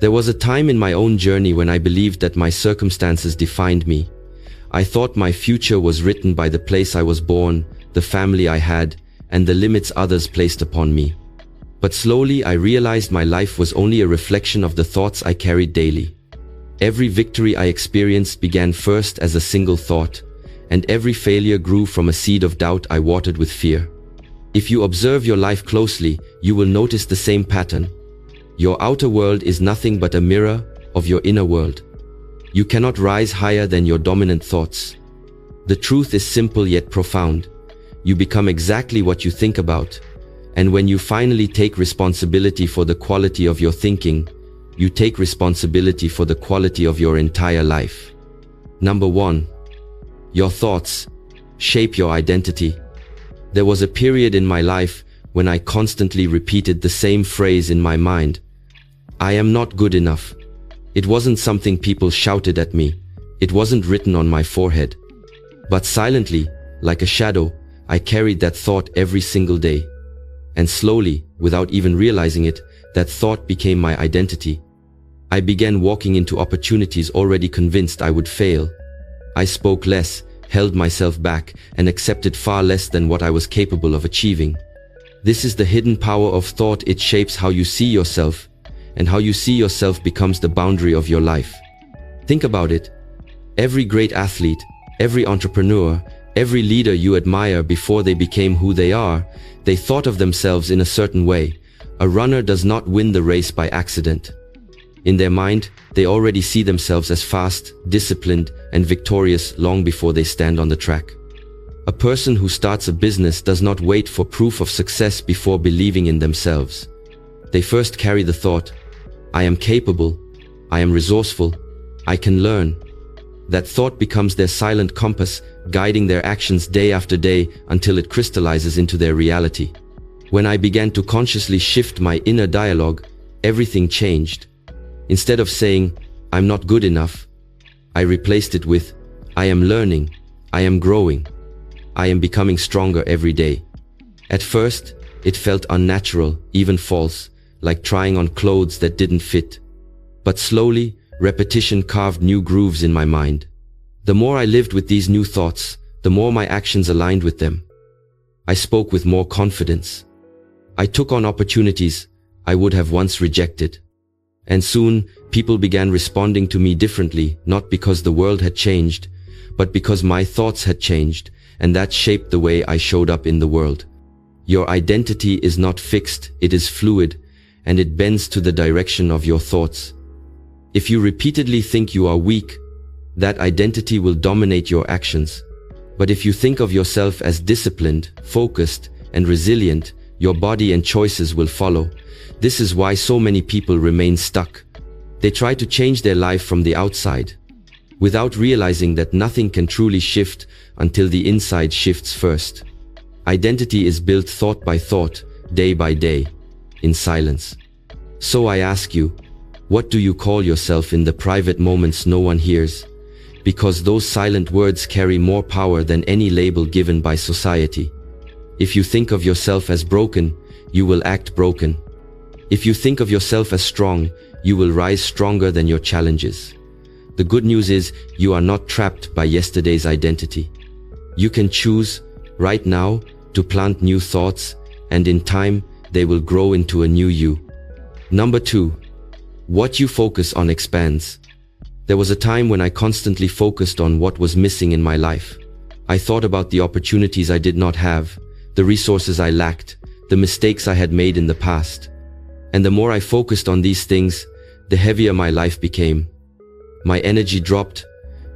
There was a time in my own journey when I believed that my circumstances defined me. I thought my future was written by the place I was born, the family I had, and the limits others placed upon me. But slowly I realized my life was only a reflection of the thoughts I carried daily. Every victory I experienced began first as a single thought, and every failure grew from a seed of doubt I watered with fear. If you observe your life closely, you will notice the same pattern. Your outer world is nothing but a mirror of your inner world. You cannot rise higher than your dominant thoughts. The truth is simple yet profound. You become exactly what you think about, and when you finally take responsibility for the quality of your thinking, you take responsibility for the quality of your entire life. Number 1. Your thoughts shape your identity. There was a period in my life when I constantly repeated the same phrase in my mind. I am not good enough. It wasn't something people shouted at me. It wasn't written on my forehead. But silently, like a shadow, I carried that thought every single day. And slowly, without even realizing it, that thought became my identity. I began walking into opportunities already convinced I would fail. I spoke less, held myself back, and accepted far less than what I was capable of achieving. This is the hidden power of thought. It shapes how you see yourself, and how you see yourself becomes the boundary of your life. Think about it. Every great athlete, every entrepreneur, every leader you admire, before they became who they are, they thought of themselves in a certain way. A runner does not win the race by accident. In their mind, they already see themselves as fast, disciplined, and victorious long before they stand on the track. A person who starts a business does not wait for proof of success before believing in themselves. They first carry the thought, I am capable, I am resourceful, I can learn. That thought becomes their silent compass, guiding their actions day after day until it crystallizes into their reality. When I began to consciously shift my inner dialogue, everything changed. Instead of saying, I'm not good enough, I replaced it with, I am learning, I am growing, I am becoming stronger every day. At first, it felt unnatural, even false, like trying on clothes that didn't fit. But slowly, repetition carved new grooves in my mind. The more I lived with these new thoughts, the more my actions aligned with them. I spoke with more confidence. I took on opportunities I would have once rejected. And soon, people began responding to me differently, not because the world had changed, but because my thoughts had changed, and that shaped the way I showed up in the world. Your identity is not fixed, it is fluid, and it bends to the direction of your thoughts. If you repeatedly think you are weak, that identity will dominate your actions. But if you think of yourself as disciplined, focused, and resilient, your body and choices will follow. This is why so many people remain stuck. They try to change their life from the outside, without realizing that nothing can truly shift until the inside shifts first. Identity is built thought by thought, day by day, in silence. So I ask you, what do you call yourself in the private moments no one hears? Because those silent words carry more power than any label given by society. If you think of yourself as broken, you will act broken. If you think of yourself as strong, you will rise stronger than your challenges. The good news is, you are not trapped by yesterday's identity. You can choose, right now, to plant new thoughts, and in time, they will grow into a new you. Number 2. What you focus on expands. There was a time when I constantly focused on what was missing in my life. I thought about the opportunities I did not have, the resources I lacked, the mistakes I had made in the past. And the more I focused on these things, the heavier my life became. My energy dropped,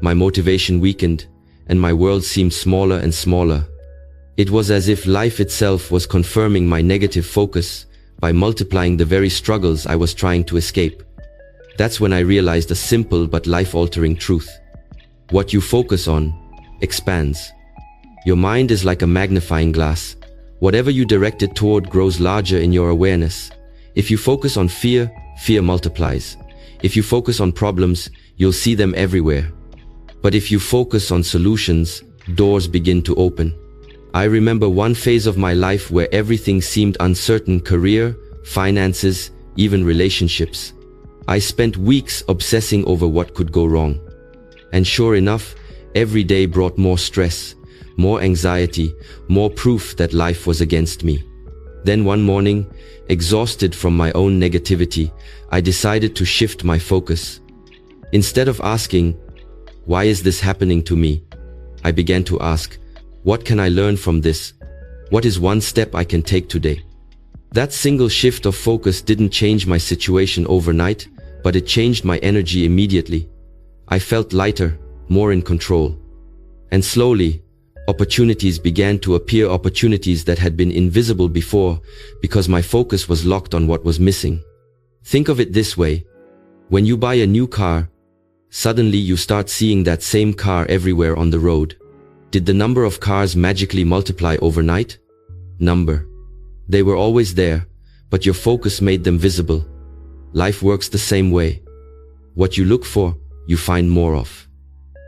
my motivation weakened, and my world seemed smaller and smaller. It was as if life itself was confirming my negative focus by multiplying the very struggles I was trying to escape. That's when I realized a simple but life-altering truth. What you focus on expands. Your mind is like a magnifying glass. Whatever you direct it toward grows larger in your awareness. If you focus on fear, fear multiplies. If you focus on problems, you'll see them everywhere. But if you focus on solutions, doors begin to open. I remember one phase of my life where everything seemed uncertain: career, finances, even relationships. I spent weeks obsessing over what could go wrong. And sure enough, every day brought more stress, more anxiety, more proof that life was against me. Then one morning, exhausted from my own negativity, I decided to shift my focus. Instead of asking, "Why is this happening to me?" I began to ask, "What can I learn from this? What is one step I can take today?" That single shift of focus didn't change my situation overnight, but it changed my energy immediately. I felt lighter, more in control. And slowly, opportunities began to appear, opportunities that had been invisible before, because my focus was locked on what was missing. Think of it this way. When you buy a new car, suddenly you start seeing that same car everywhere on the road. Did the number of cars magically multiply overnight? Number. They were always there, but your focus made them visible. Life works the same way. What you look for, you find more of.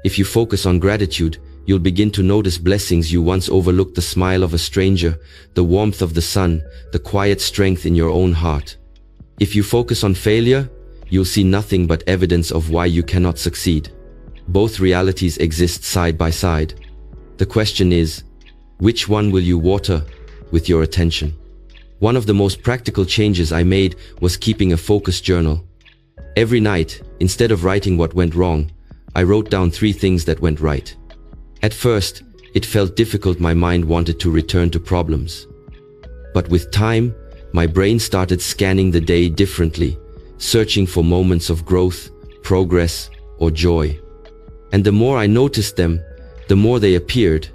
If you focus on gratitude, you'll begin to notice blessings you once overlooked: the smile of a stranger, the warmth of the sun, the quiet strength in your own heart. If you focus on failure, you'll see nothing but evidence of why you cannot succeed. Both realities exist side by side. The question is, which one will you water with your attention? One of the most practical changes I made was keeping a focus journal. Every night, instead of writing what went wrong, I wrote down 3 things that went right. At first, it felt difficult. My mind wanted to return to problems. But with time, my brain started scanning the day differently, searching for moments of growth, progress, or joy. And the more I noticed them, the more they appeared.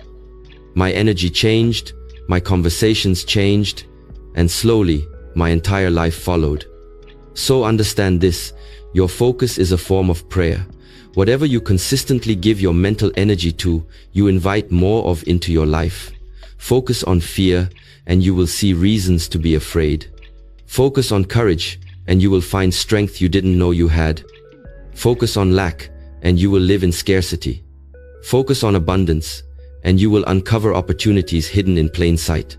My energy changed, my conversations changed, and slowly, my entire life followed. So understand this: your focus is a form of prayer. Whatever you consistently give your mental energy to, you invite more of into your life. Focus on fear, and you will see reasons to be afraid. Focus on courage, and you will find strength you didn't know you had. Focus on lack, and you will live in scarcity. Focus on abundance, and you will uncover opportunities hidden in plain sight.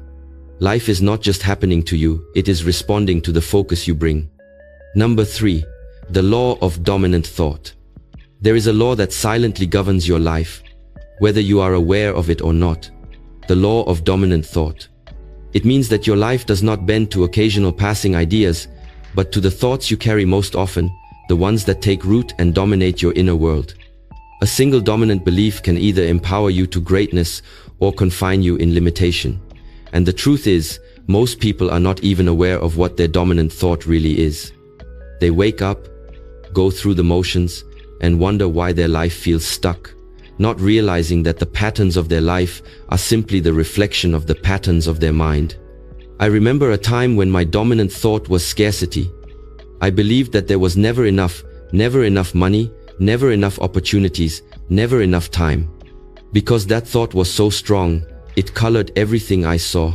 Life is not just happening to you, it is responding to the focus you bring. Number 3, the law of dominant thought. There is a law that silently governs your life, whether you are aware of it or not. The law of dominant thought. It means that your life does not bend to occasional passing ideas, but to the thoughts you carry most often, the ones that take root and dominate your inner world. A single dominant belief can either empower you to greatness or confine you in limitation. And the truth is, most people are not even aware of what their dominant thought really is. They wake up, go through the motions, and wonder why their life feels stuck, not realizing that the patterns of their life are simply the reflection of the patterns of their mind. I remember a time when my dominant thought was scarcity. I believed that there was never enough money, never enough opportunities, never enough time. Because that thought was so strong, it colored everything I saw.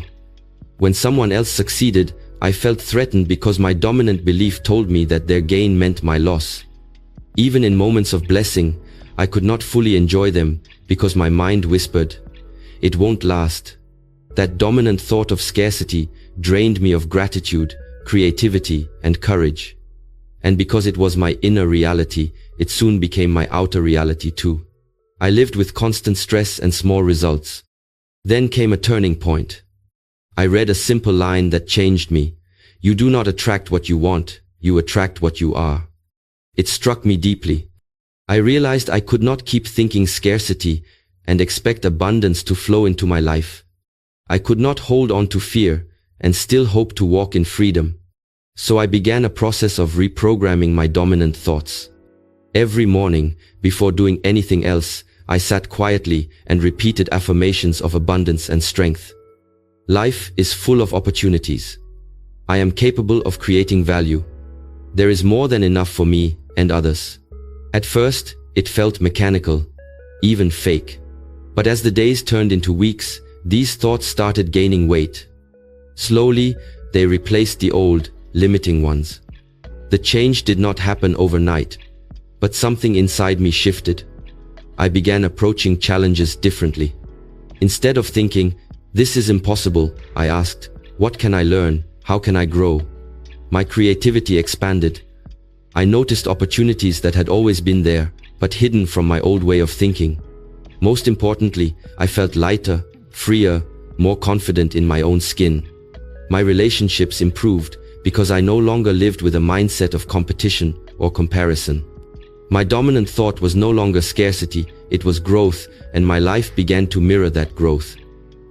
When someone else succeeded, I felt threatened because my dominant belief told me that their gain meant my loss. Even in moments of blessing, I could not fully enjoy them because my mind whispered, "It won't last." That dominant thought of scarcity drained me of gratitude, creativity, and courage. And because it was my inner reality, it soon became my outer reality too. I lived with constant stress and small results. Then came a turning point. I read a simple line that changed me. You do not attract what you want, you attract what you are. It struck me deeply. I realized I could not keep thinking scarcity and expect abundance to flow into my life. I could not hold on to fear and still hope to walk in freedom. So I began a process of reprogramming my dominant thoughts. Every morning, before doing anything else, I sat quietly and repeated affirmations of abundance and strength. Life is full of opportunities. I am capable of creating value. There is more than enough for me and others. At first, it felt mechanical, even fake. But as the days turned into weeks, these thoughts started gaining weight. Slowly, they replaced the old, limiting ones. The change did not happen overnight, but something inside me shifted. I began approaching challenges differently. Instead of thinking, "This is impossible," I asked, "What can I learn? How can I grow?" My creativity expanded. I noticed opportunities that had always been there, but hidden from my old way of thinking. Most importantly, I felt lighter, freer, more confident in my own skin. My relationships improved because I no longer lived with a mindset of competition or comparison. My dominant thought was no longer scarcity, it was growth, and my life began to mirror that growth.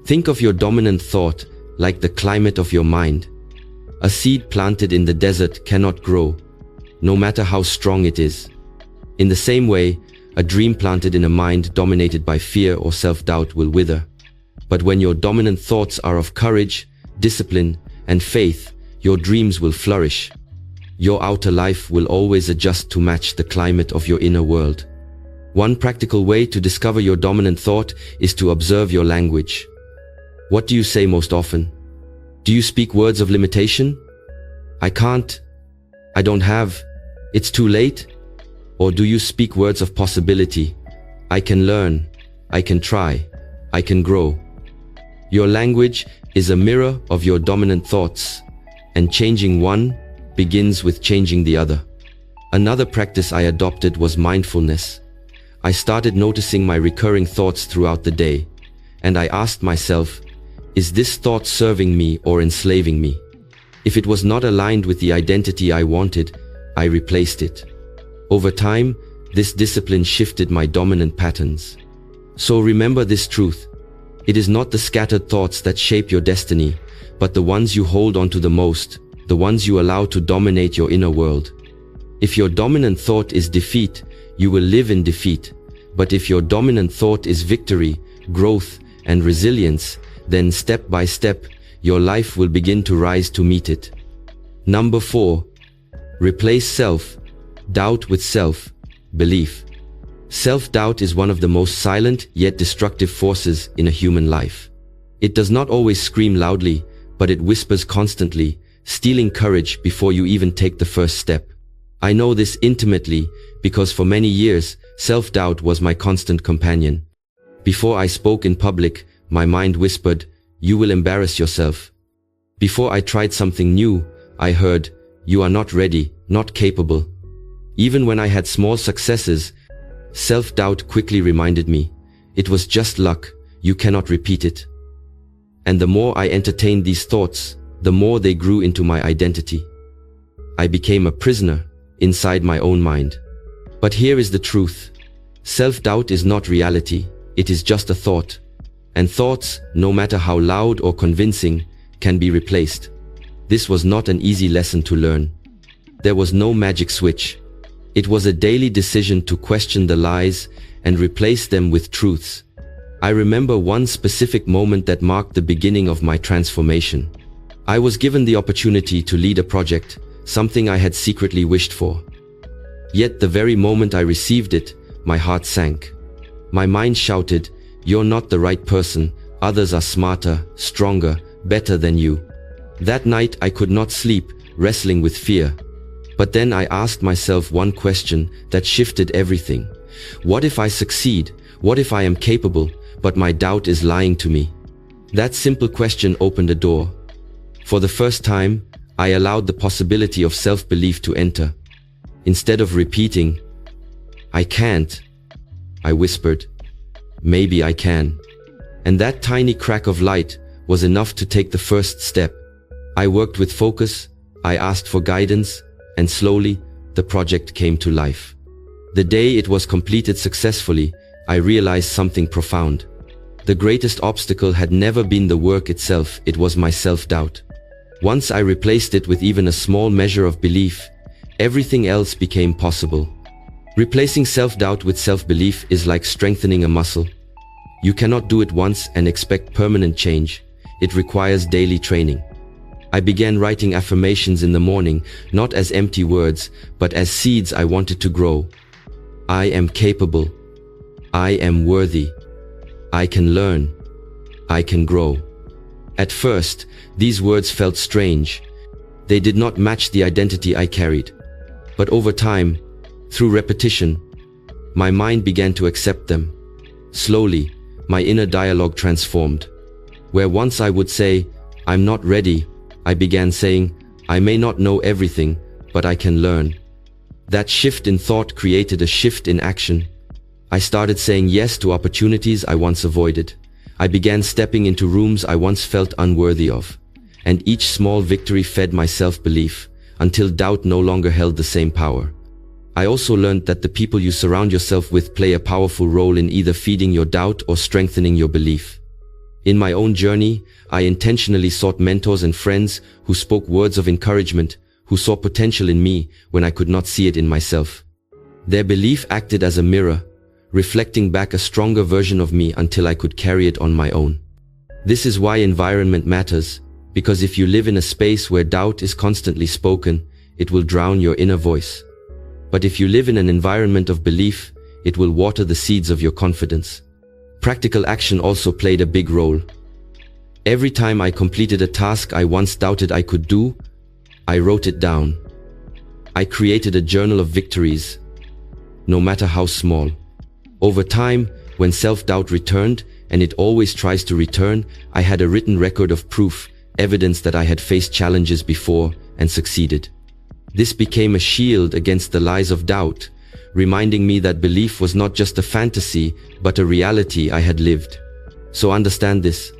Think of your dominant thought like the climate of your mind. A seed planted in the desert cannot grow, no matter how strong it is. In the same way, a dream planted in a mind dominated by fear or self-doubt will wither. But when your dominant thoughts are of courage, discipline, and faith, your dreams will flourish. Your outer life will always adjust to match the climate of your inner world. One practical way to discover your dominant thought is to observe your language. What do you say most often? Do you speak words of limitation? I can't. I don't have. It's too late? Or do you speak words of possibility? I can learn. I can try. I can grow. Your language is a mirror of your dominant thoughts, and changing one begins with changing the other. Another practice I adopted was mindfulness. I started noticing my recurring thoughts throughout the day, and I asked myself, is this thought serving me or enslaving me? If it was not aligned with the identity I wanted, I replaced it. Over time, this discipline shifted my dominant patterns. So remember this truth. It is not the scattered thoughts that shape your destiny, but the ones you hold onto the most, the ones you allow to dominate your inner world. If your dominant thought is defeat, you will live in defeat. But if your dominant thought is victory, growth, and resilience, then step by step, your life will begin to rise to meet it. Number 4. Replace self-doubt with self-belief. Self-doubt is one of the most silent yet destructive forces in a human life. It does not always scream loudly, but it whispers constantly, stealing courage before you even take the first step. I know this intimately because for many years, self-doubt was my constant companion. Before I spoke in public, my mind whispered, "You will embarrass yourself." Before I tried something new, I heard, "You are not ready, not capable." Even when I had small successes, self-doubt quickly reminded me, "It was just luck, you cannot repeat it." And the more I entertained these thoughts, the more they grew into my identity. I became a prisoner inside my own mind. But here is the truth. Self-doubt is not reality, it is just a thought. And thoughts, no matter how loud or convincing, can be replaced. This was not an easy lesson to learn. There was no magic switch. It was a daily decision to question the lies and replace them with truths. I remember one specific moment that marked the beginning of my transformation. I was given the opportunity to lead a project, something I had secretly wished for. Yet the very moment I received it, my heart sank. My mind shouted, "You're not the right person, others are smarter, stronger, better than you." That night I could not sleep, wrestling with fear. But then I asked myself one question that shifted everything. What if I succeed? What if I am capable, but my doubt is lying to me? That simple question opened a door. For the first time, I allowed the possibility of self-belief to enter. Instead of repeating, "I can't," I whispered, "Maybe I can." And that tiny crack of light was enough to take the first step. I worked with focus, I asked for guidance, and slowly, the project came to life. The day it was completed successfully, I realized something profound. The greatest obstacle had never been the work itself, it was my self-doubt. Once I replaced it with even a small measure of belief, everything else became possible. Replacing self-doubt with self-belief is like strengthening a muscle. You cannot do it once and expect permanent change. It requires daily training. I began writing affirmations in the morning, not as empty words, but as seeds I wanted to grow. I am capable. I am worthy. I can learn. I can grow. At first, these words felt strange. They did not match the identity I carried. But over time, through repetition, my mind began to accept them. Slowly, my inner dialogue transformed. Where once I would say, "I'm not ready," I began saying, "I may not know everything, but I can learn." That shift in thought created a shift in action. I started saying yes to opportunities I once avoided. I began stepping into rooms I once felt unworthy of. And each small victory fed my self-belief, until doubt no longer held the same power. I also learned that the people you surround yourself with play a powerful role in either feeding your doubt or strengthening your belief. In my own journey, I intentionally sought mentors and friends who spoke words of encouragement, who saw potential in me when I could not see it in myself. Their belief acted as a mirror, reflecting back a stronger version of me until I could carry it on my own. This is why environment matters, because if you live in a space where doubt is constantly spoken, it will drown your inner voice. But if you live in an environment of belief, it will water the seeds of your confidence. Practical action also played a big role. Every time I completed a task I once doubted I could do, I wrote it down. I created a journal of victories, no matter how small. Over time, when self-doubt returned, and it always tries to return, I had a written record of proof, evidence that I had faced challenges before and succeeded. This became a shield against the lies of doubt, reminding me that belief was not just a fantasy, but a reality I had lived. So understand this.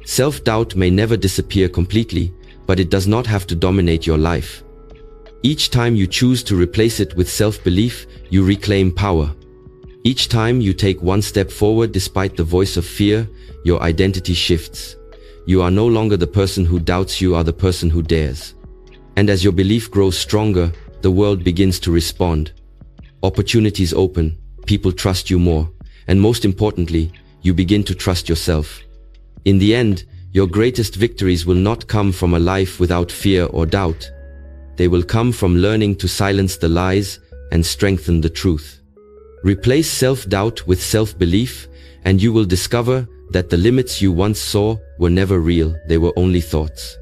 Self-doubt may never disappear completely, but it does not have to dominate your life. Each time you choose to replace it with self-belief, you reclaim power. Each time you take one step forward despite the voice of fear, your identity shifts. You are no longer the person who doubts, you are the person who dares. And as your belief grows stronger, the world begins to respond. Opportunities open, people trust you more, and most importantly, you begin to trust yourself. In the end, your greatest victories will not come from a life without fear or doubt. They will come from learning to silence the lies and strengthen the truth. Replace self-doubt with self-belief, and you will discover that the limits you once saw were never real, they were only thoughts.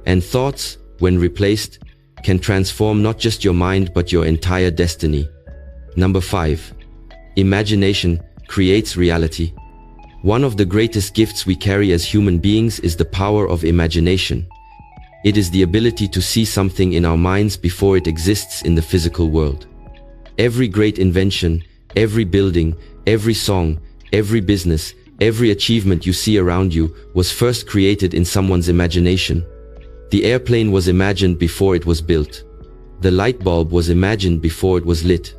And thoughts, when replaced, can transform not just your mind but your entire destiny. Number 5. Imagination creates reality. One of the greatest gifts we carry as human beings is the power of imagination. It is the ability to see something in our minds before it exists in the physical world. Every great invention, every building, every song, every business, every achievement you see around you was first created in someone's imagination. The airplane was imagined before it was built. The light bulb was imagined before it was lit.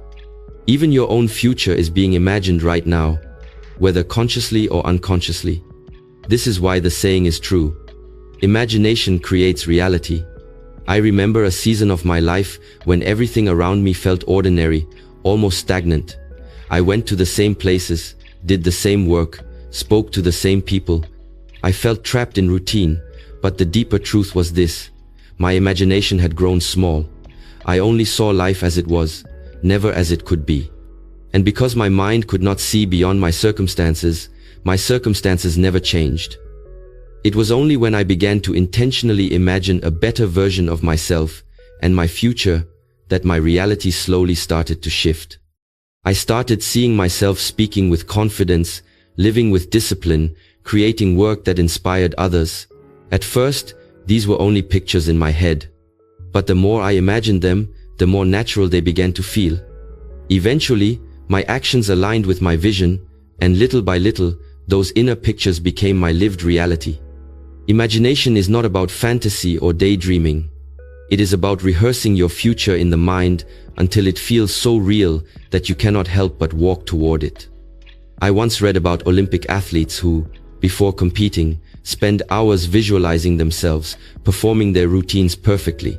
Even your own future is being imagined right now, whether consciously or unconsciously. This is why the saying is true. Imagination creates reality. I remember a season of my life when everything around me felt ordinary, almost stagnant. I went to the same places, did the same work, spoke to the same people. I felt trapped in routine, but the deeper truth was this. My imagination had grown small. I only saw life as it was, never as it could be. And because my mind could not see beyond my circumstances never changed. It was only when I began to intentionally imagine a better version of myself and my future that my reality slowly started to shift. I started seeing myself speaking with confidence, living with discipline, creating work that inspired others. At first, these were only pictures in my head. But the more I imagined them, the more natural they began to feel. Eventually, my actions aligned with my vision, and little by little, those inner pictures became my lived reality. Imagination is not about fantasy or daydreaming. It is about rehearsing your future in the mind until it feels so real that you cannot help but walk toward it. I once read about Olympic athletes who, before competing, spend hours visualizing themselves, performing their routines perfectly.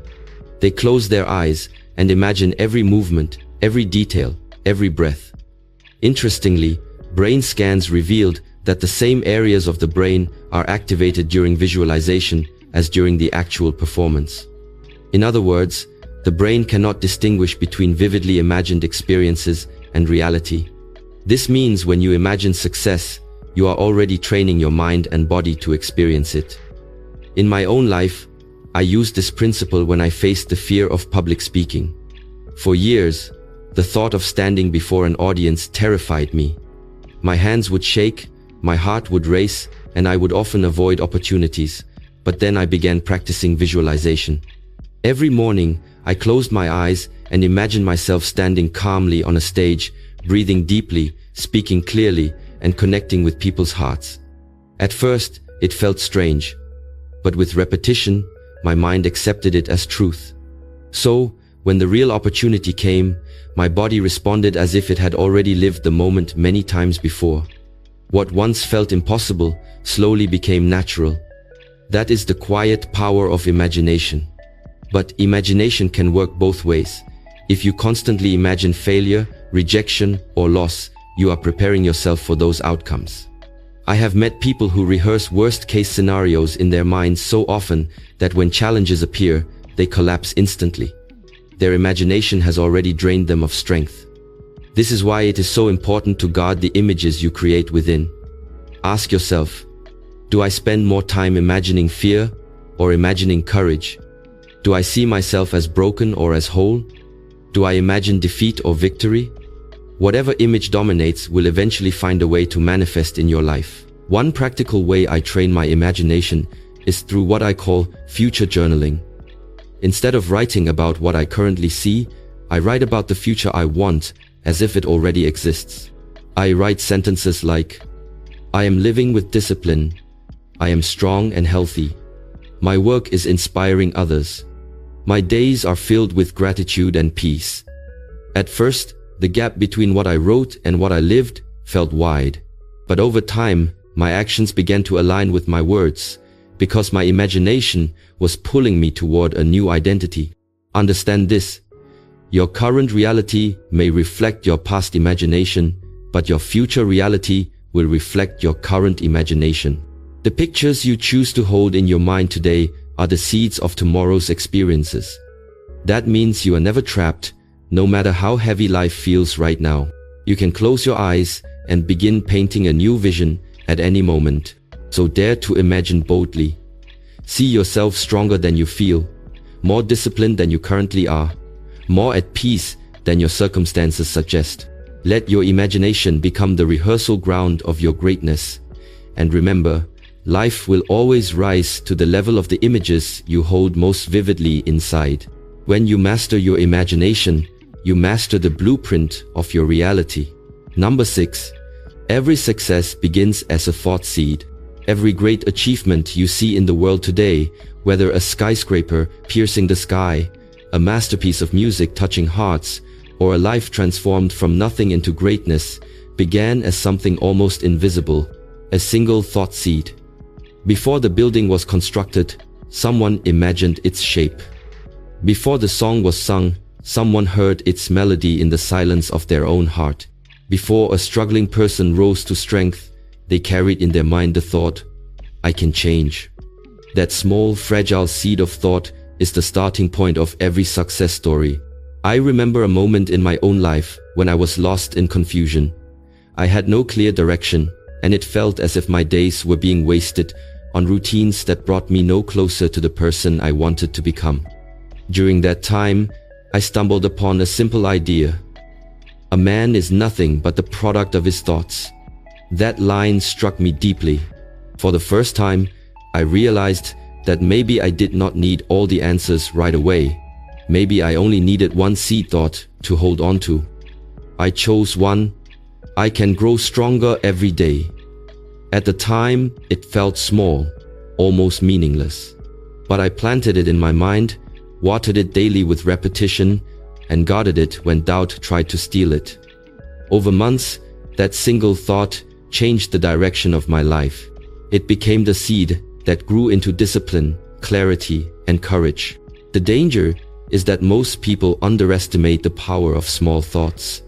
They close their eyes and imagine every movement, every detail, every breath. Interestingly, brain scans revealed that the same areas of the brain are activated during visualization as during the actual performance. In other words, the brain cannot distinguish between vividly imagined experiences and reality. This means when you imagine success, you are already training your mind and body to experience it. In my own life, I used this principle when I faced the fear of public speaking. For years, the thought of standing before an audience terrified me. My hands would shake, my heart would race, and I would often avoid opportunities, but then I began practicing visualization. Every morning, I closed my eyes and imagined myself standing calmly on a stage, breathing deeply, speaking clearly, and connecting with people's hearts. At first, it felt strange, but with repetition, my mind accepted it as truth. So, when the real opportunity came, my body responded as if it had already lived the moment many times before. What once felt impossible slowly became natural. That is the quiet power of imagination. But imagination can work both ways. If you constantly imagine failure, rejection, or loss, you are preparing yourself for those outcomes. I have met people who rehearse worst-case scenarios in their minds so often that when challenges appear, they collapse instantly. Their imagination has already drained them of strength. This is why it is so important to guard the images you create within. Ask yourself, do I spend more time imagining fear or imagining courage? Do I see myself as broken or as whole? Do I imagine defeat or victory? Whatever image dominates will eventually find a way to manifest in your life. One practical way I train my imagination is through what I call future journaling. Instead of writing about what I currently see, I write about the future I want as if it already exists. I write sentences like, I am living with discipline. I am strong and healthy. My work is inspiring others. My days are filled with gratitude and peace. At first, the gap between what I wrote and what I lived felt wide. But over time, my actions began to align with my words, because my imagination was pulling me toward a new identity. Understand this. Your current reality may reflect your past imagination, but your future reality will reflect your current imagination. The pictures you choose to hold in your mind today are the seeds of tomorrow's experiences. That means you are never trapped, no matter how heavy life feels right now. You can close your eyes and begin painting a new vision at any moment. So dare to imagine boldly. See yourself stronger than you feel, more disciplined than you currently are, more at peace than your circumstances suggest. Let your imagination become the rehearsal ground of your greatness. And remember, life will always rise to the level of the images you hold most vividly inside. When you master your imagination, you master the blueprint of your reality. Number 6. Every success begins as a thought seed. Every great achievement you see in the world today, whether a skyscraper piercing the sky, a masterpiece of music touching hearts, or a life transformed from nothing into greatness, began as something almost invisible, a single thought seed. Before the building was constructed, someone imagined its shape. Before the song was sung, someone heard its melody in the silence of their own heart. Before a struggling person rose to strength, they carried in their mind the thought, I can change. That small, fragile seed of thought is the starting point of every success story. I remember a moment in my own life when I was lost in confusion. I had no clear direction, and it felt as if my days were being wasted on routines that brought me no closer to the person I wanted to become. During that time, I stumbled upon a simple idea. A man is nothing but the product of his thoughts. That line struck me deeply. For the first time, I realized that maybe I did not need all the answers right away. Maybe I only needed one seed thought to hold on to. I chose one. I can grow stronger every day. At the time, it felt small, almost meaningless. But I planted it in my mind, watered it daily with repetition, and guarded it when doubt tried to steal it. Over months, that single thought changed the direction of my life. It became the seed that grew into discipline, clarity, and courage. The danger is that most people underestimate the power of small thoughts.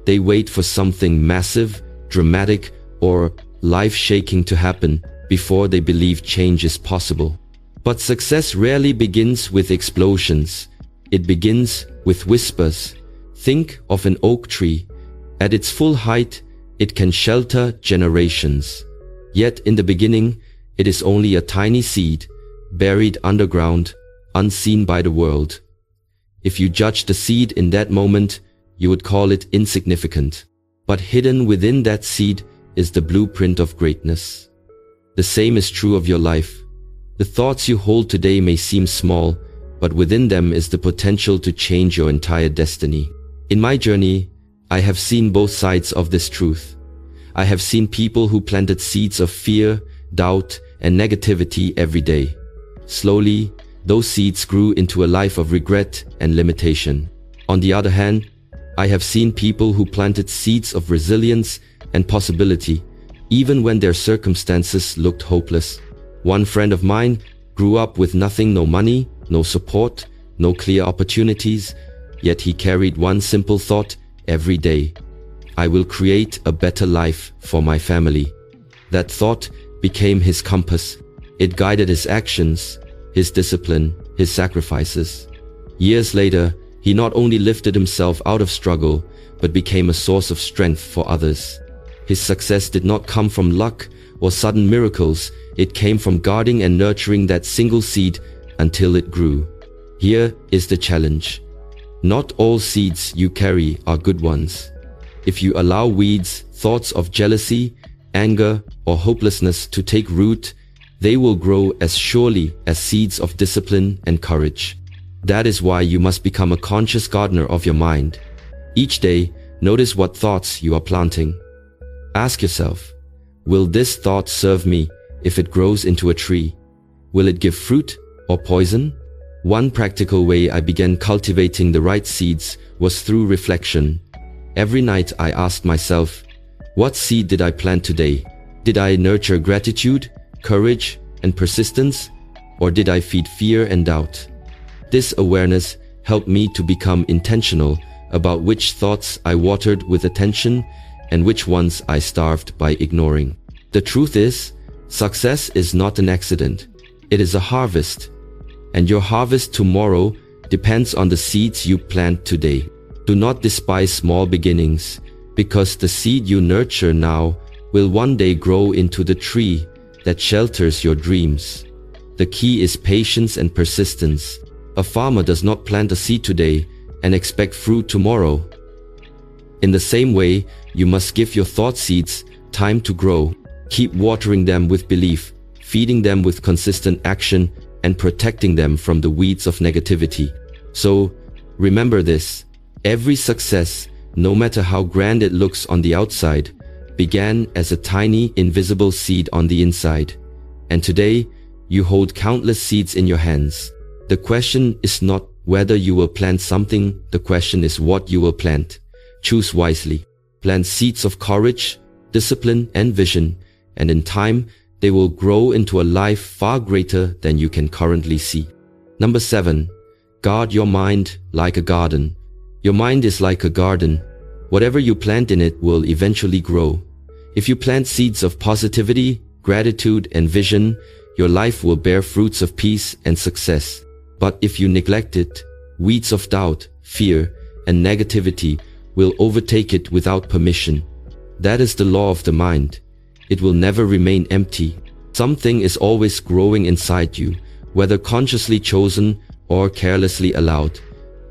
They wait for something massive, dramatic, or life-shaking to happen before they believe change is possible. But success rarely begins with explosions. It begins with whispers. Think of an oak tree. At its full height, it can shelter generations. Yet in the beginning, it is only a tiny seed, buried underground, unseen by the world. If you judged the seed in that moment, you would call it insignificant. But hidden within that seed is the blueprint of greatness. The same is true of your life. The thoughts you hold today may seem small, but within them is the potential to change your entire destiny. In my journey, I have seen both sides of this truth. I have seen people who planted seeds of fear, doubt, and negativity every day. Slowly, those seeds grew into a life of regret and limitation. On the other hand, I have seen people who planted seeds of resilience and possibility, even when their circumstances looked hopeless. One friend of mine grew up with nothing, no money, no support, no clear opportunities, yet he carried one simple thought every day: I will create a better life for my family. That thought became his compass. It guided his actions, his discipline, his sacrifices. Years later, he not only lifted himself out of struggle, but became a source of strength for others. His success did not come from luck or sudden miracles. It came from guarding and nurturing that single seed until it grew. Here is the challenge. Not all seeds you carry are good ones. If you allow weeds, thoughts of jealousy, anger, or hopelessness to take root, they will grow as surely as seeds of discipline and courage. That is why you must become a conscious gardener of your mind. Each day, notice what thoughts you are planting. Ask yourself, will this thought serve me if it grows into a tree? Will it give fruit or poison? One practical way I began cultivating the right seeds was through reflection. Every night I asked myself, what seed did I plant today? Did I nurture gratitude, courage, and persistence? Or did I feed fear and doubt? This awareness helped me to become intentional about which thoughts I watered with attention and which ones I starved by ignoring. The truth is, success is not an accident. It is a harvest. And your harvest tomorrow depends on the seeds you plant today. Do not despise small beginnings, because the seed you nurture now will one day grow into the tree that shelters your dreams. The key is patience and persistence. A farmer does not plant a seed today and expect fruit tomorrow. In the same way, you must give your thought seeds time to grow. Keep watering them with belief, feeding them with consistent action, and protecting them from the weeds of negativity. So, remember this: every success, no matter how grand it looks on the outside, began as a tiny, invisible seed on the inside. And today, you hold countless seeds in your hands. The question is not whether you will plant something, the question is what you will plant. Choose wisely. Plant seeds of courage, discipline, and vision, and in time, they will grow into a life far greater than you can currently see. Number 7. Guard your mind like a garden. Your mind is like a garden. Whatever you plant in it will eventually grow. If you plant seeds of positivity, gratitude, and vision, your life will bear fruits of peace and success. But if you neglect it, weeds of doubt, fear, and negativity will overtake it without permission. That is the law of the mind. It will never remain empty. Something is always growing inside you, whether consciously chosen or carelessly allowed.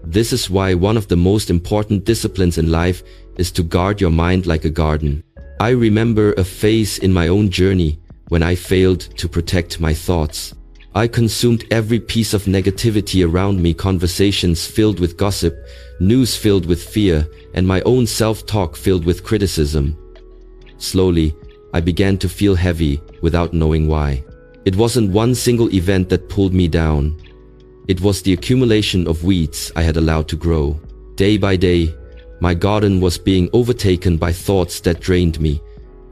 This is why one of the most important disciplines in life is to guard your mind like a garden. I remember a phase in my own journey when I failed to protect my thoughts. I consumed every piece of negativity around me, conversations filled with gossip, news filled with fear, and my own self-talk filled with criticism. Slowly, I began to feel heavy without knowing why. It wasn't one single event that pulled me down. It was the accumulation of weeds I had allowed to grow. Day by day, my garden was being overtaken by thoughts that drained me,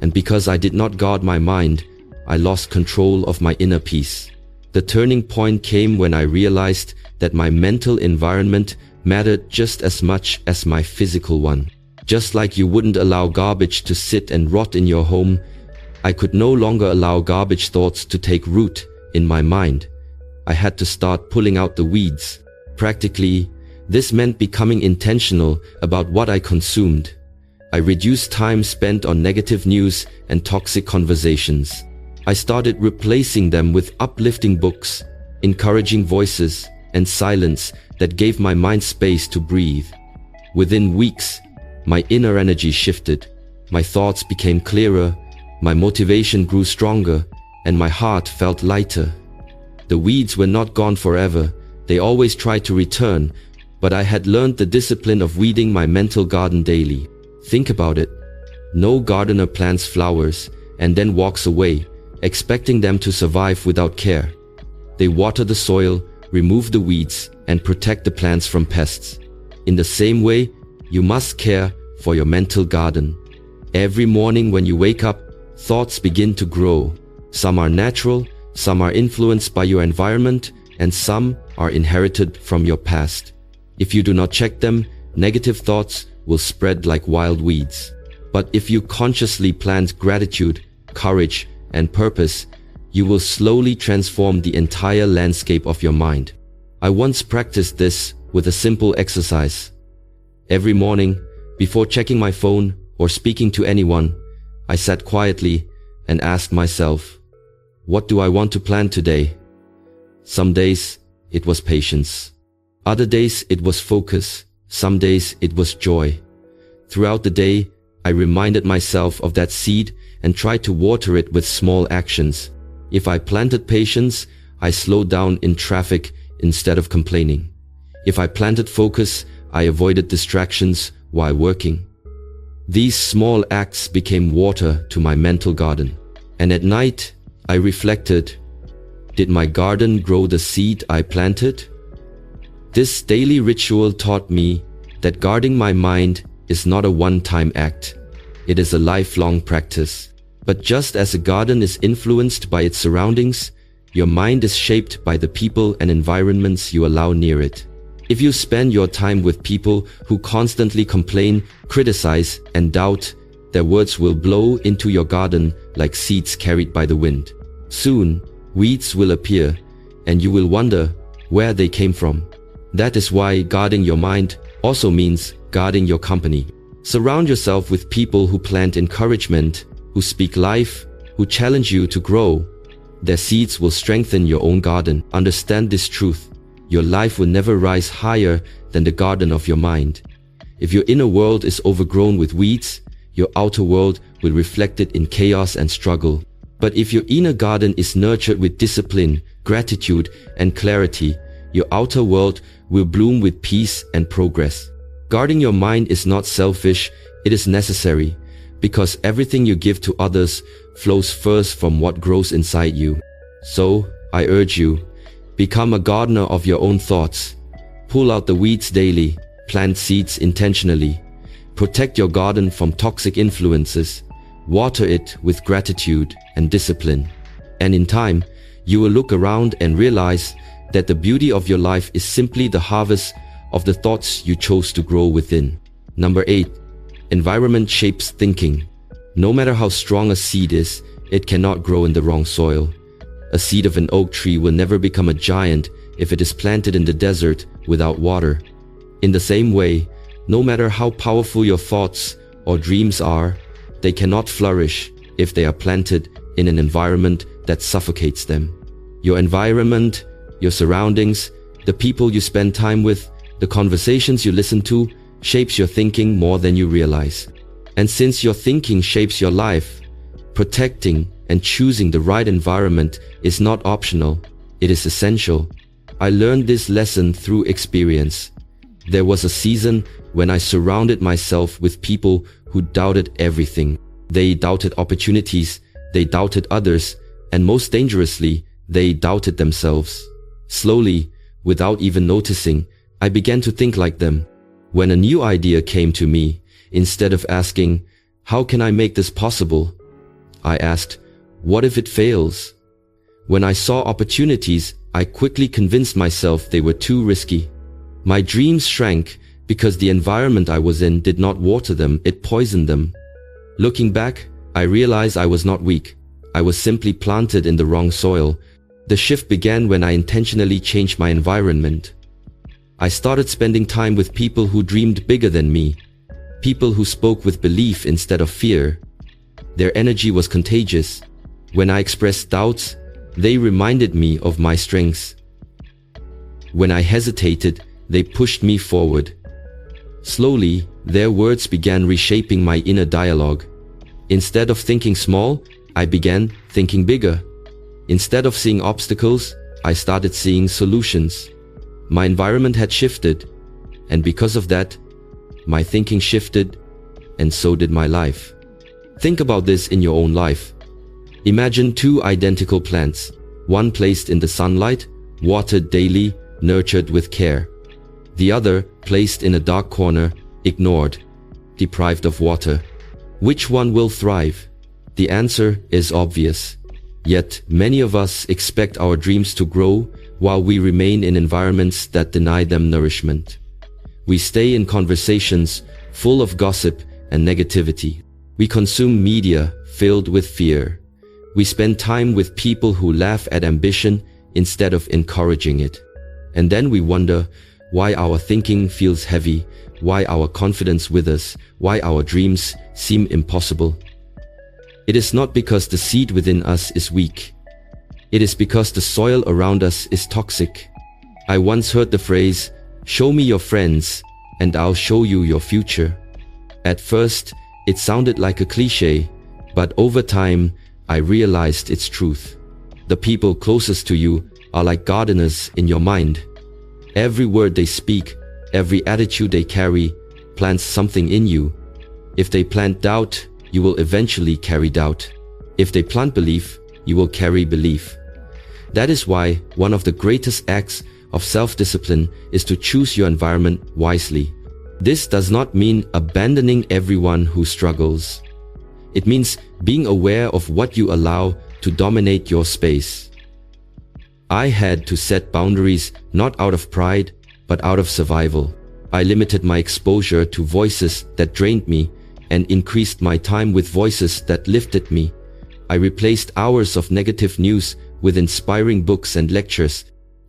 and because I did not guard my mind, I lost control of my inner peace. The turning point came when I realized that my mental environment mattered just as much as my physical one. Just like you wouldn't allow garbage to sit and rot in your home, I could no longer allow garbage thoughts to take root in my mind. I had to start pulling out the weeds. Practically, this meant becoming intentional about what I consumed. I reduced time spent on negative news and toxic conversations. I started replacing them with uplifting books, encouraging voices, and silence that gave my mind space to breathe. Within weeks, my inner energy shifted. My thoughts became clearer, my motivation grew stronger, and my heart felt lighter. The weeds were not gone forever. They always tried to return, but I had learned the discipline of weeding my mental garden daily. Think about it. No gardener plants flowers and then walks away, expecting them to survive without care. They water the soil, remove the weeds, and protect the plants from pests. In the same way, you must care for your mental garden. Every morning when you wake up, thoughts begin to grow. Some are natural, some are influenced by your environment, and some are inherited from your past. If you do not check them, negative thoughts will spread like wild weeds. But if you consciously plant gratitude, courage, and purpose, you will slowly transform the entire landscape of your mind. I once practiced this with a simple exercise. Every morning, before checking my phone or speaking to anyone, I sat quietly and asked myself, what do I want to plant today? Some days it was patience. Other days it was focus. Some days it was joy. Throughout the day, I reminded myself of that seed and tried to water it with small actions. If I planted patience, I slowed down in traffic instead of complaining. If I planted focus, I avoided distractions while working. These small acts became water to my mental garden. And at night, I reflected, did my garden grow the seed I planted? This daily ritual taught me that guarding my mind is not a one-time act. It is a lifelong practice. But just as a garden is influenced by its surroundings, your mind is shaped by the people and environments you allow near it. If you spend your time with people who constantly complain, criticize, and doubt, their words will blow into your garden like seeds carried by the wind. Soon, weeds will appear, and you will wonder where they came from. That is why guarding your mind also means guarding your company. Surround yourself with people who plant encouragement, who speak life, who challenge you to grow. Their seeds will strengthen your own garden. Understand this truth. Your life will never rise higher than the garden of your mind. If your inner world is overgrown with weeds, your outer world will reflect it in chaos and struggle. But if your inner garden is nurtured with discipline, gratitude, and clarity, your outer world will bloom with peace and progress. Guarding your mind is not selfish, it is necessary, because everything you give to others flows first from what grows inside you. So, I urge you, become a gardener of your own thoughts. Pull out the weeds daily, plant seeds intentionally. Protect your garden from toxic influences. Water it with gratitude and discipline. And in time, you will look around and realize that the beauty of your life is simply the harvest of the thoughts you chose to grow within. Number 8. Environment shapes thinking. No matter how strong a seed is, it cannot grow in the wrong soil. A seed of an oak tree will never become a giant if it is planted in the desert without water. In the same way, no matter how powerful your thoughts or dreams are, they cannot flourish if they are planted in an environment that suffocates them. Your environment, your surroundings, the people you spend time with, the conversations you listen to, shapes your thinking more than you realize. And since your thinking shapes your life, protecting and choosing the right environment is not optional, it is essential. I learned this lesson through experience. There was a season when I surrounded myself with people who doubted everything. They doubted opportunities, they doubted others, and most dangerously, they doubted themselves. Slowly, without even noticing, I began to think like them. When a new idea came to me, instead of asking, how can I make this possible? I asked, what if it fails? When I saw opportunities, I quickly convinced myself they were too risky. My dreams shrank because the environment I was in did not water them, it poisoned them. Looking back, I realized I was not weak. I was simply planted in the wrong soil. The shift began when I intentionally changed my environment. I started spending time with people who dreamed bigger than me, people who spoke with belief instead of fear. Their energy was contagious. When I expressed doubts, they reminded me of my strengths. When I hesitated, they pushed me forward. Slowly, their words began reshaping my inner dialogue. Instead of thinking small, I began thinking bigger. Instead of seeing obstacles, I started seeing solutions. My environment had shifted, and because of that, my thinking shifted, and so did my life. Think about this in your own life. Imagine two identical plants, one placed in the sunlight, watered daily, nurtured with care. The other placed in a dark corner, ignored, deprived of water. Which one will thrive? The answer is obvious. Yet, many of us expect our dreams to grow while we remain in environments that deny them nourishment. We stay in conversations full of gossip and negativity. We consume media filled with fear. We spend time with people who laugh at ambition instead of encouraging it. And then we wonder why our thinking feels heavy, why our confidence withers, why our dreams seem impossible. It is not because the seed within us is weak. It is because the soil around us is toxic. I once heard the phrase, "Show me your friends, and I'll show you your future." At first, it sounded like a cliché, but over time, I realized its truth. The people closest to you are like gardeners in your mind. Every word they speak, every attitude they carry, plants something in you. If they plant doubt, you will eventually carry doubt. If they plant belief, you will carry belief. That is why one of the greatest acts of self-discipline is to choose your environment wisely. This does not mean abandoning everyone who struggles. It means being aware of what you allow to dominate your space. I had to set boundaries not out of pride, but out of survival. I limited my exposure to voices that drained me and increased my time with voices that lifted me. I replaced hours of negative news with inspiring books and lectures.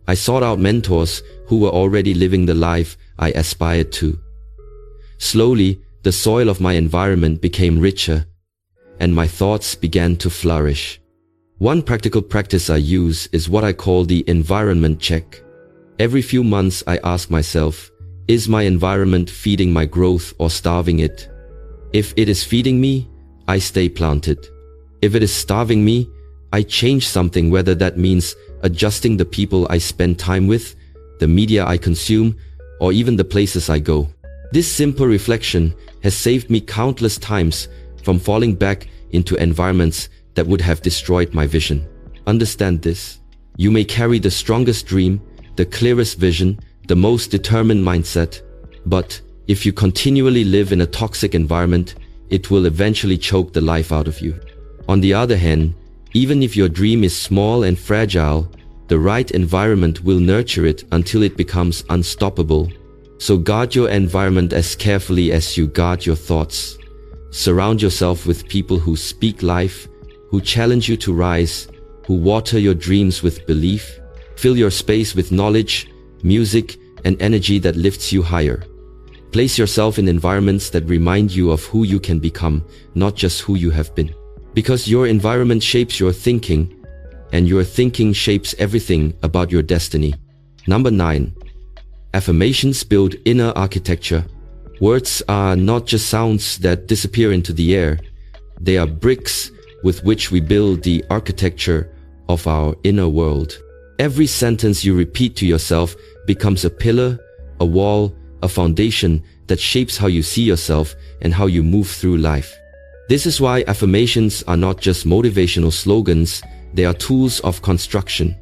I sought out mentors who were already living the life I aspired to. Slowly, the soil of my environment became richer, and my thoughts began to flourish. One practical practice I use is what I call the environment check. Every few months I ask myself, is my environment feeding my growth or starving it? If it is feeding me, I stay planted. If it is starving me, I change something, whether that means adjusting the people I spend time with, the media I consume, or even the places I go. This simple reflection has saved me countless times from falling back into environments that would have destroyed my vision. Understand this. You may carry the strongest dream, the clearest vision, the most determined mindset, but if you continually live in a toxic environment, it will eventually choke the life out of you. On the other hand, even if your dream is small and fragile, the right environment will nurture it until it becomes unstoppable. So guard your environment as carefully as you guard your thoughts. Surround yourself with people who speak life, who challenge you to rise, who water your dreams with belief. Fill your space with knowledge, music, and energy that lifts you higher. Place yourself in environments that remind you of who you can become, not just who you have been. Because your environment shapes your thinking, and your thinking shapes everything about your destiny. Number 9. Affirmations build inner architecture. Words are not just sounds that disappear into the air. They are bricks with which we build the architecture of our inner world. Every sentence you repeat to yourself becomes a pillar, a wall, a foundation that shapes how you see yourself and how you move through life. This is why affirmations are not just motivational slogans, they are tools of construction.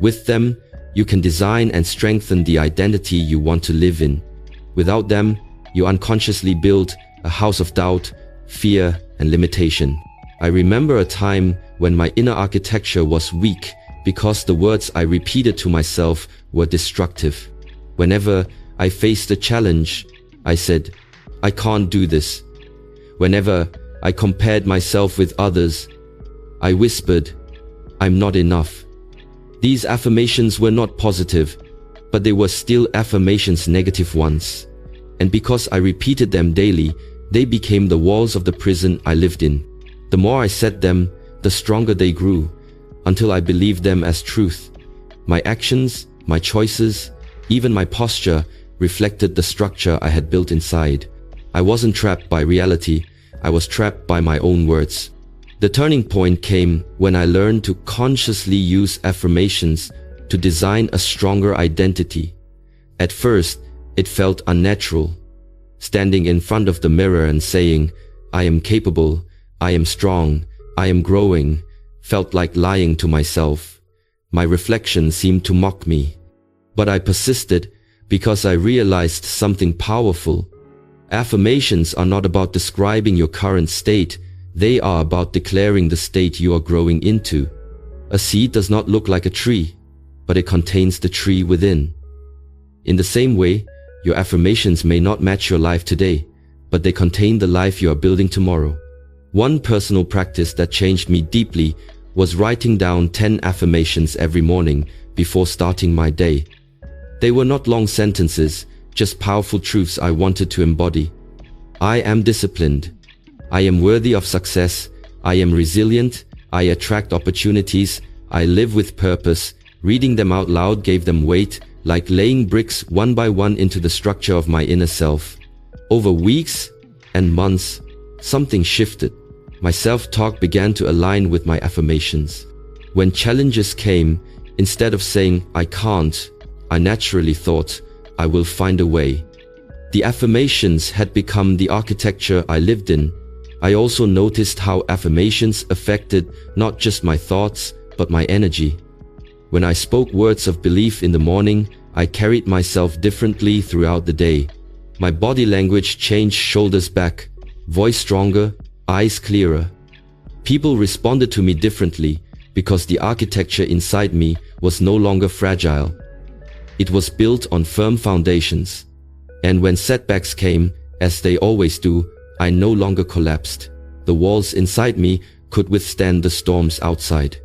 With them, you can design and strengthen the identity you want to live in. Without them, you unconsciously build a house of doubt, fear, and limitation. I remember a time when my inner architecture was weak because the words I repeated to myself were destructive. Whenever I faced a challenge, I said, "I can't do this." Whenever I compared myself with others, I whispered, "I'm not enough." These affirmations were not positive, but they were still affirmations, negative ones. And because I repeated them daily, they became the walls of the prison I lived in. The more I said them, the stronger they grew, until I believed them as truth. My actions, my choices, even my posture reflected the structure I had built inside. I wasn't trapped by reality, I was trapped by my own words. The turning point came when I learned to consciously use affirmations to design a stronger identity. At first, it felt unnatural. Standing in front of the mirror and saying, "I am capable, I am strong, I am growing," felt like lying to myself. My reflection seemed to mock me. But I persisted because I realized something powerful. Affirmations are not about describing your current state, they are about declaring the state you are growing into. A seed does not look like a tree, but it contains the tree within. In the same way, your affirmations may not match your life today, but they contain the life you are building tomorrow. One personal practice that changed me deeply was writing down 10 affirmations every morning before starting my day. They were not long sentences, just powerful truths I wanted to embody. I am disciplined. I am worthy of success. I am resilient. I attract opportunities. I live with purpose. Reading them out loud gave them weight, like laying bricks one by one into the structure of my inner self. Over weeks and months, something shifted. My self-talk began to align with my affirmations. When challenges came, instead of saying, "I can't," I naturally thought, "I will find a way." The affirmations had become the architecture I lived in. I also noticed how affirmations affected not just my thoughts, but my energy. When I spoke words of belief in the morning, I carried myself differently throughout the day. My body language changed: shoulders back, voice stronger, eyes clearer. People responded to me differently because the architecture inside me was no longer fragile. It was built on firm foundations. And when setbacks came, as they always do, I no longer collapsed. The walls inside me could withstand the storms outside.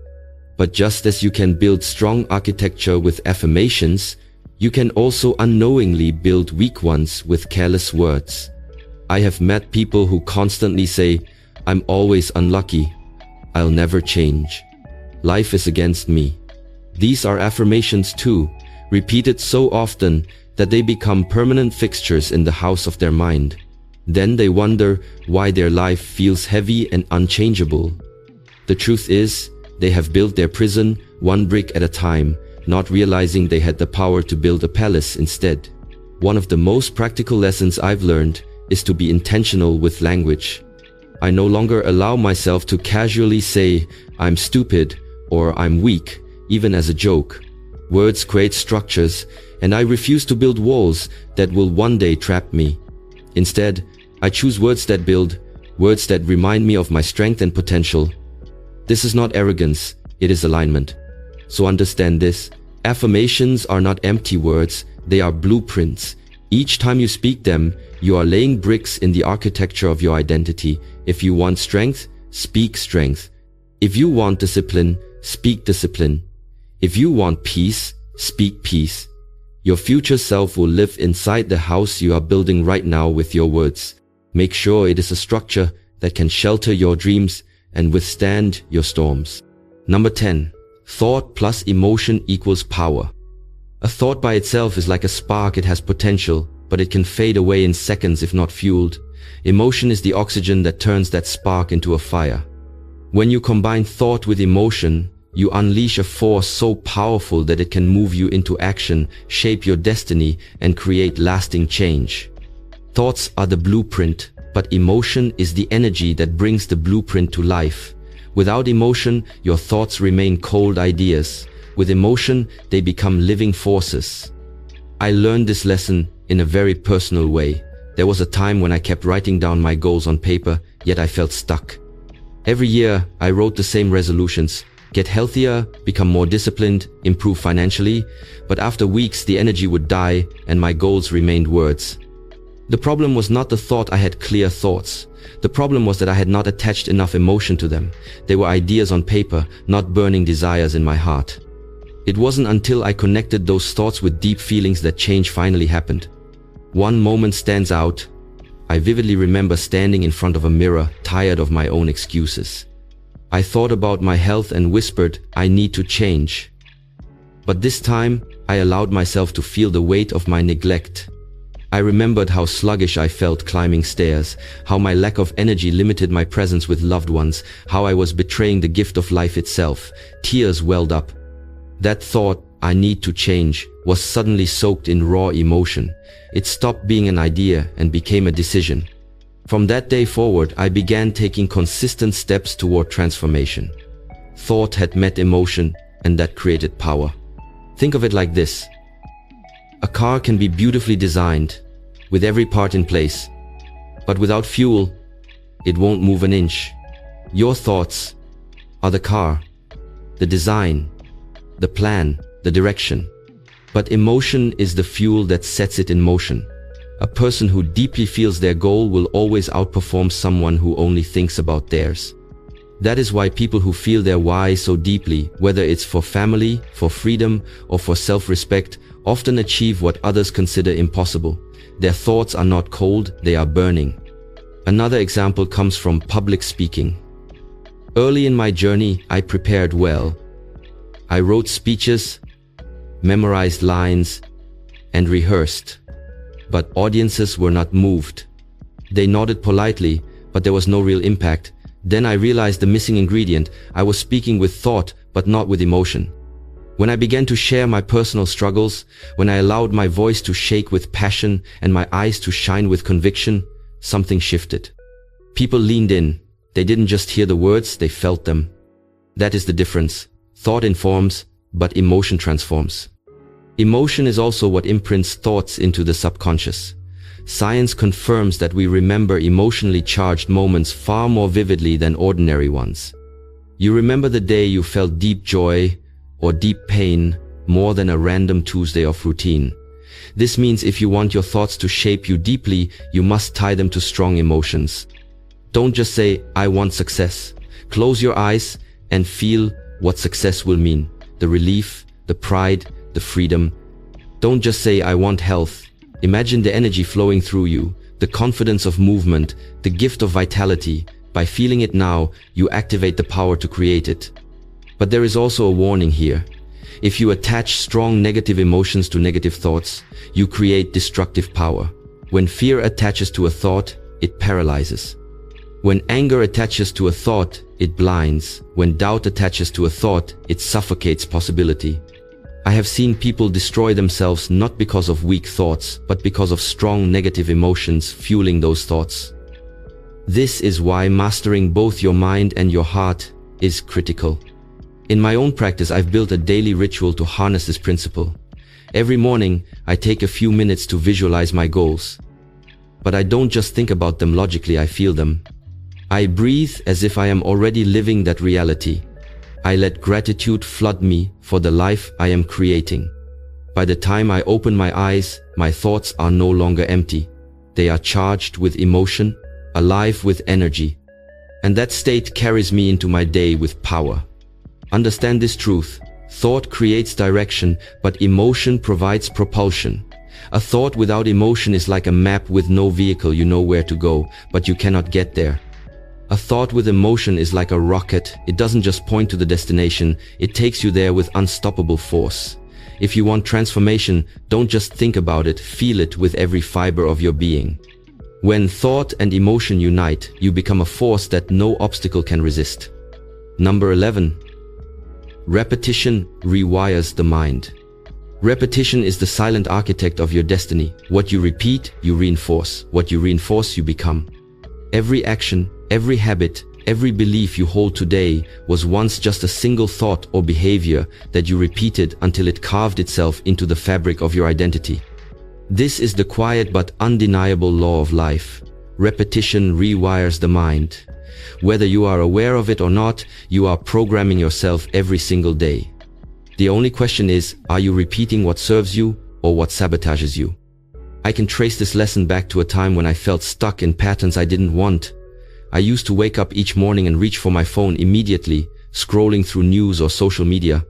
But just as you can build strong architecture with affirmations, you can also unknowingly build weak ones with careless words. I have met people who constantly say, "I'm always unlucky. I'll never change. Life is against me." These are affirmations too, repeated so often that they become permanent fixtures in the house of their mind. Then they wonder why their life feels heavy and unchangeable. The truth is, they have built their prison one brick at a time, not realizing they had the power to build a palace instead. One of the most practical lessons I've learned is to be intentional with language. I no longer allow myself to casually say, "I'm stupid" or "I'm weak," even as a joke. Words create structures, and I refuse to build walls that will one day trap me. Instead, I choose words that build, words that remind me of my strength and potential. This is not arrogance, it is alignment. So understand this: affirmations are not empty words, they are blueprints. Each time you speak them, you are laying bricks in the architecture of your identity. If you want strength, speak strength. If you want discipline, speak discipline. If you want peace, speak peace. Your future self will live inside the house you are building right now with your words. Make sure it is a structure that can shelter your dreams and withstand your storms. Number 10. Thought plus emotion equals power. A thought by itself is like a spark. It has potential, but it can fade away in seconds if not fueled. Emotion is the oxygen that turns that spark into a fire. When you combine thought with emotion, you unleash a force so powerful that it can move you into action, shape your destiny, and create lasting change. Thoughts are the blueprint, but emotion is the energy that brings the blueprint to life. Without emotion, your thoughts remain cold ideas. With emotion, they become living forces. I learned this lesson in a very personal way. There was a time when I kept writing down my goals on paper, yet I felt stuck. Every year, I wrote the same resolutions: get healthier, become more disciplined, improve financially, but after weeks the energy would die and my goals remained words. The problem was not the thought I had clear thoughts. The problem was that I had not attached enough emotion to them. They were ideas on paper, not burning desires in my heart. It wasn't until I connected those thoughts with deep feelings that change finally happened. One moment stands out. I vividly remember standing in front of a mirror, tired of my own excuses. I thought about my health and whispered, "I need to change." But this time, I allowed myself to feel the weight of my neglect. I remembered how sluggish I felt climbing stairs, how my lack of energy limited my presence with loved ones, how I was betraying the gift of life itself. Tears welled up. That thought, "I need to change," was suddenly soaked in raw emotion. It stopped being an idea and became a decision. From that day forward, I began taking consistent steps toward transformation. Thought had met emotion, and that created power. Think of it like this. A car can be beautifully designed, with every part in place, but without fuel, it won't move an inch. Your thoughts are the car, the design, the plan, the direction. But emotion is the fuel that sets it in motion. A person who deeply feels their goal will always outperform someone who only thinks about theirs. That is why people who feel their why so deeply, whether it's for family, for freedom, or for self-respect, often achieve what others consider impossible. Their thoughts are not cold, they are burning. Another example comes from public speaking. Early in my journey, I prepared well. I wrote speeches, memorized lines, and rehearsed. But audiences were not moved. They nodded politely, but there was no real impact. Then I realized the missing ingredient. I was speaking with thought, but not with emotion. When I began to share my personal struggles, when I allowed my voice to shake with passion and my eyes to shine with conviction, something shifted. People leaned in. They didn't just hear the words, they felt them. That is the difference. Thought informs, but emotion transforms. Emotion is also what imprints thoughts into the subconscious. Science confirms that we remember emotionally charged moments far more vividly than ordinary ones. You remember the day you felt deep joy or deep pain more than a random Tuesday of routine. This means if you want your thoughts to shape you deeply, you must tie them to strong emotions. Don't just say, "I want success." Close your eyes and feel what success will mean. The relief, the pride, the freedom. Don't just say, "I want health." Imagine the energy flowing through you, the confidence of movement, the gift of vitality. By feeling it now, you activate the power to create it. But there is also a warning here. If you attach strong negative emotions to negative thoughts, you create destructive power. When fear attaches to a thought, it paralyzes. When anger attaches to a thought, it blinds. When doubt attaches to a thought, it suffocates possibility. I have seen people destroy themselves not because of weak thoughts, but because of strong negative emotions fueling those thoughts. This is why mastering both your mind and your heart is critical. In my own practice, I've built a daily ritual to harness this principle. Every morning, I take a few minutes to visualize my goals. But I don't just think about them logically, I feel them. I breathe as if I am already living that reality. I let gratitude flood me for the life I am creating. By the time I open my eyes, my thoughts are no longer empty. They are charged with emotion, alive with energy. And that state carries me into my day with power. Understand this truth. Thought creates direction, but emotion provides propulsion. A thought without emotion is like a map with no vehicle. You know where to go, but you cannot get there. A thought with emotion is like a rocket. It doesn't just point to the destination, it takes you there with unstoppable force. If you want transformation, don't just think about it, feel it with every fiber of your being. When thought and emotion unite, you become a force that no obstacle can resist. Number 11. Repetition rewires the mind. Repetition is the silent architect of your destiny. What you repeat, you reinforce. What you reinforce, you become. Every action, every habit, every belief you hold today was once just a single thought or behavior that you repeated until it carved itself into the fabric of your identity. This is the quiet but undeniable law of life. Repetition rewires the mind. Whether you are aware of it or not, you are programming yourself every single day. The only question is, are you repeating what serves you or what sabotages you? I can trace this lesson back to a time when I felt stuck in patterns I didn't want. I used to wake up each morning and reach for my phone immediately, scrolling through news or social media.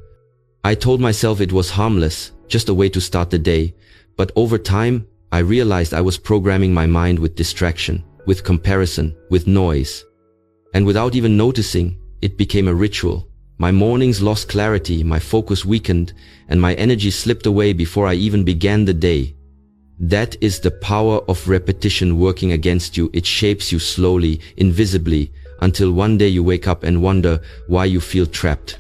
I told myself it was harmless, just a way to start the day. But over time, I realized I was programming my mind with distraction, with comparison, with noise. And without even noticing, it became a ritual. My mornings lost clarity, my focus weakened, and my energy slipped away before I even began the day. That is the power of repetition working against you. It shapes you slowly, invisibly, until one day you wake up and wonder why you feel trapped.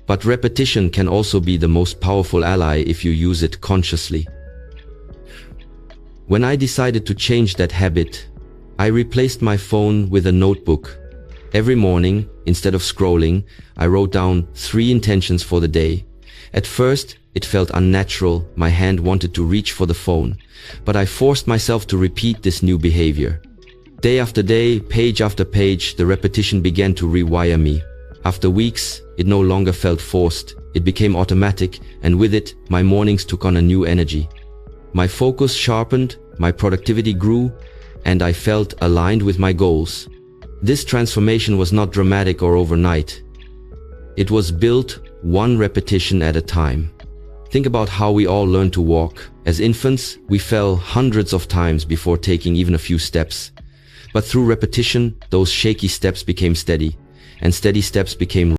But repetition can also be the most powerful ally if you use it consciously. When I decided to change that habit, I replaced my phone with a notebook. Every morning, instead of scrolling, I wrote down 3 intentions for the day. At first, it felt unnatural, my hand wanted to reach for the phone, but I forced myself to repeat this new behavior. Day after day, page after page, the repetition began to rewire me. After weeks, it no longer felt forced, it became automatic, and with it, my mornings took on a new energy. My focus sharpened, my productivity grew, and I felt aligned with my goals. This transformation was not dramatic or overnight. It was built one repetition at a time. Think about how we all learn to walk. As infants, we fell hundreds of times before taking even a few steps. But through repetition, those shaky steps became steady, and steady steps became